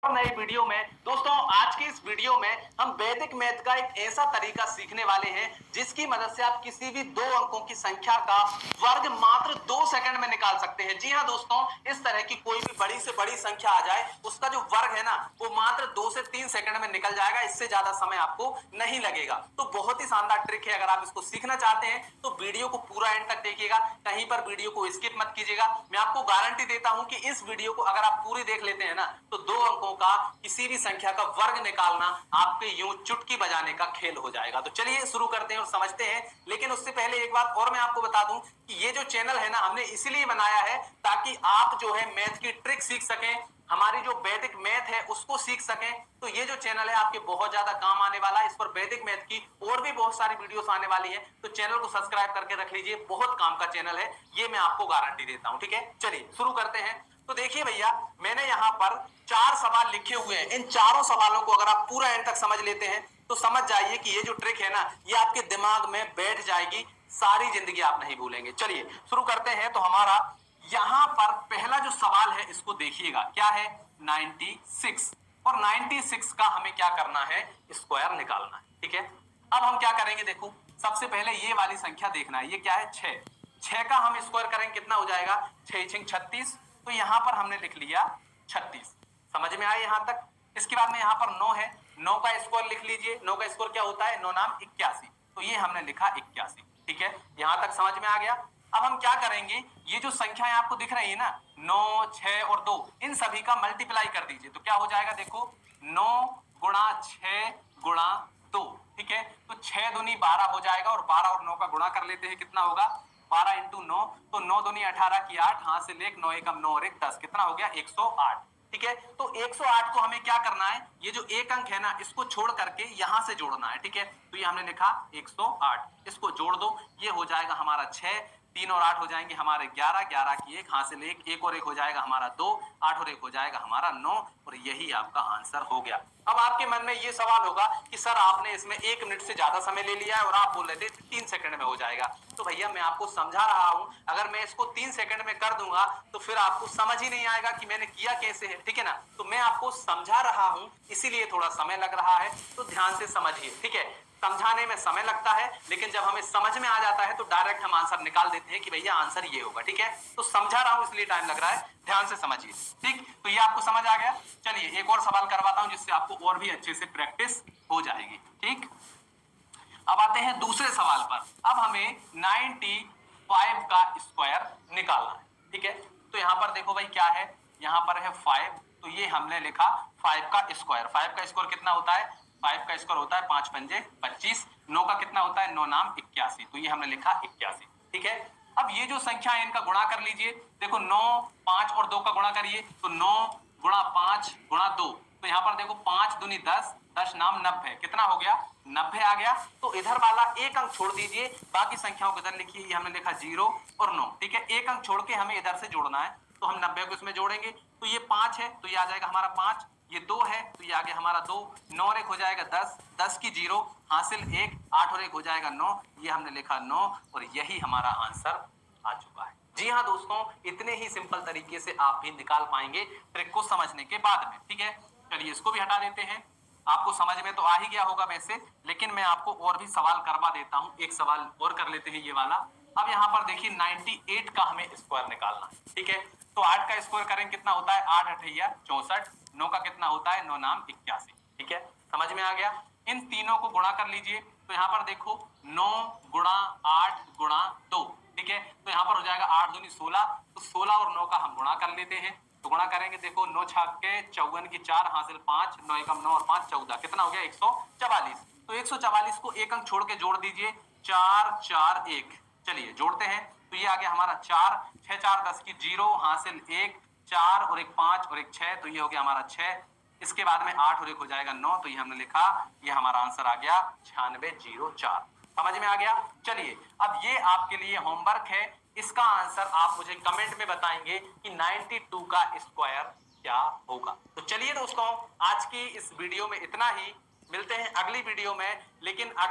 नई वीडियो में दोस्तों, आज की इस वीडियो में हम वैदिक मैथ का एक ऐसा तरीका सीखने वाले हैं जिसकी मदद से आप किसी भी दो अंकों की संख्या का वर्ग मात्र 2 सेकंड में निकाल सकते हैं। जी हां दोस्तों, इस तरह की कोई भी बड़ी से बड़ी संख्या आ जाए, उसका जो वर्ग है ना वो मात्र 2 से 3 सेकंड में निकल जाएगा। इससे ज्यादा समय आपको नहीं लगेगा। तो बहुत ही शानदार ट्रिक है। अगर आप इसको सीखना चाहते हैं तो वीडियो को पूरा एंड तक देखिएगा, कहीं पर वीडियो को स्किप मत कीजिएगा। मैं आपको गारंटी देता हूं कि इस वीडियो को अगर आप पूरी देख लेते हैं ना तो दो अंकों का किसी भी संख्या का वर्ग निकालना आपके यूं चुटकी बजाने का खेल हो जाएगा। तो चलिए शुरू करते हैं और समझते हैं। लेकिन उससे पहले एक बात और मैं आपको बता दूं कि ये जो चैनल है ना हमने इसलिए बनाया है ताकि आप जो है मैथ की ट्रिक सीख सकें, हमारी जो वैदिक मैथ है उसको सीख सकें। तो ये जो चैनल है आपके बहुत ज्यादा काम आने वाला है। इस पर वैदिक मैथ की और भी बहुत सारी वीडियोस आने वाली है, तो चैनल को सब्सक्राइब करके रख लीजिए। बहुत काम का चैनल है ये, मैं आपको गारंटी देता हूं। ठीक है, चलिए शुरू करते हैं। तो देखिए भैया, मैंने यहां पर 4 सवाल लिखे हुए हैं। इन चारों सवालों को अगर आप पूरा एंड तक समझ लेते हैं तो समझ जाइए कि ये जो ट्रिक है ना ये आपके दिमाग में बैठ जाएगी, सारी जिंदगी आप नहीं भूलेंगे। चलिए शुरू करते हैं। तो हमारा यहां पर पहला जो सवाल है इसको देखिएगा, क्या है 96। और 96 का हमें क्या करना है, स्क्वायर निकालना है। ठीक है, अब हम क्या करेंगे, देखो सबसे पहले ये वाली संख्या देखना है। ये क्या है 6। 6 का हम स्क्वायर करेंगे कितना हो जाएगा, 6 6 36। तो यहां पर हमने लिख लिया 36। समझ में आया यहां तक। इसके बाद में यहां पर 9 है, 9 का स्क्वायर लिख लीजिए। 9 का स्क्वायर क्या होता है, 9 नाम 81। तो ये हमने लिखा 81। ठीक है, यहां तक समझ में आ गया। अब हम क्या करेंगे, ये जो संख्याएं आपको दिख रही है ना 9 6 और 2, इन सभी का मल्टीप्लाई कर दीजिए। तो क्या हो जाएगा, देखो 9 गुणा 6 गुणा 2। ठीक है, तो 6 दूनी 12 हो जाएगा और 12 और 9 का गुणा कर लेते हैं, कितना होगा 12 इंटू 9। तो 9 दूनी 18 की 8, हाथ से लेक 9 एकम 9 और 1 10, कितना हो गया 108। ठीक है, तो 108 को हमें क्या करना है, ये जो एक अंक है ना इसको छोड़ करके यहां से जोड़ना है। ठीक है, तो ये हमने लिखा 108, इसको जोड़ दो, ये हो जाएगा हमारा 6। 3 और 8 हो जाएंगे हमारे 11, 11 की 1, हासिल 1, 1 और 1 हो जाएगा हमारा 2, 8 और 1 हो जाएगा हमारा 9, और यही आपका आंसर हो गया। अब आपके मन में ये सवाल होगा कि सर आपने इसमें 1 मिनट से ज्यादा समय ले लिया है और आप बोल रहे थे 3 सेकंड में हो जाएगा। तो भैया मैं आपको समझा रहा हूं, अगर मैं इसको 3 सेकंड में कर दूंगा तो फिर आपको समझ ही नहीं आएगा कि मैंने किया कैसे है। ठीक है ना, तो मैं आपको समझा रहा हूं इसीलिए थोड़ा समय लग रहा है, तो ध्यान से समझिए। ठीक है, समझाने में समय लगता है लेकिन जब हमें समझ में आ जाता है तो डायरेक्ट हम आंसर निकाल देते हैं कि भैया आंसर ये होगा। ठीक है, तो समझा रहा हूं इसलिए टाइम लग रहा है, ध्यान से समझिए। ठीक, तो ये आपको समझ आ गया। चलिए एक और सवाल करवाता हूं जिससे आपको और भी अच्छे से प्रैक्टिस हो जाएगी। ठीक, अब आते हैं दूसरे सवाल पर। अब हमें 95 का स्क्वायर निकालना है। ठीक है, तो यहां पर देखो भाई क्या है, यहां पर है 5, तो ये हमने लिखा 5 का स्क्वायर। 5 का स्क्वायर कितना होता है, 5 का स्क्वायर होता है 5 पंजे 25। 9 का कितना होता है, 9 नाम 81, तो ये हमने लिखा 81। ठीक है, अब ये जो संख्या है इनका गुणा कर लीजिए। देखो 9 5 और 2 का गुणा करिए, तो 9 गुणा 5 गुणा 2, तो यहाँ पर देखो 5 दूनी 10, 10 नाम 90, कितना हो गया 90 आ गया। तो इधर वाला एक अंक छोड़ दीजिए, बाकी संख्याओं को इधर लिखिए। ये हमने लिखा 0 और 9। ठीक है, एक अंक छोड़ के हमें इधर से जोड़ना है, तो हम 90 को इसमें जोड़ेंगे। तो ये 5 है तो ये आ जाएगा हमारा 5, ये 2 है तो ये आ गया हमारा 2, 9 और 1 हो जाएगा 10, 10 की 0, हासिल 1, 8 और 1 हो जाएगा 9, ये हमने लिखा 9, और यही हमारा आंसर आ चुका है। जी हाँ दोस्तों, इतने ही सिंपल तरीके से आप भी निकाल पाएंगे ट्रिक को समझने के बाद में। ठीक है, चलिए इसको भी हटा देते हैं। आपको समझ में तो आ ही गया होगा वैसे, लेकिन मैं आपको और भी सवाल करवा देता हूं। एक सवाल और कर लेते हैं, ये वाला। अब यहाँ पर देखिए 98 का हमें स्क्वायर निकालना है। ठीक है, तो 8 का स्क्वायर करेंगे कितना होता है, 8 अठैया 64। 9 का कितना होता है, 9 नाम 81। ठीक है, समझ में आ गया। इन तीनों को गुणा कर लीजिए। तो यहाँ पर देखो 9 गुणा 8 गुणा 2। ठीक है, तो यहाँ पर हो जाएगा 8 दूनी 16, तो 16 और 9 का हम गुणा कर लेते हैं। तो गुणा करेंगे, देखो 9 छक्के 54 की 4, हासिल 5, 9 एकम 9 और 5 14, कितना हो गया 144। तो 144 को एक अंक छोड़ के जोड़ दीजिए, 4 4 1। चलिए जोड़ते हैं, तो ये आ गया हमारा 4, 6 4 10 की 0, हासिल 1, 4 और 1 5 और 1 6, तो ये हो गया हमारा 6। इसके बाद में 8 और 1 हो जाएगा 9, तो ये हमने लिखा, ये हमारा आंसर आ गया 9604। समझ में आ गया। चलिए अब ये आपके लिए होमवर्क है, इसका आंसर आप मुझे कमेंट में बताएंगे कि 92 का स्क्वायर क्या होगा। तो चलिए दोस्तों, आज की इस वीडियो में इतना ही, मिलते हैं अगली वीडियो में। लेकिन अगर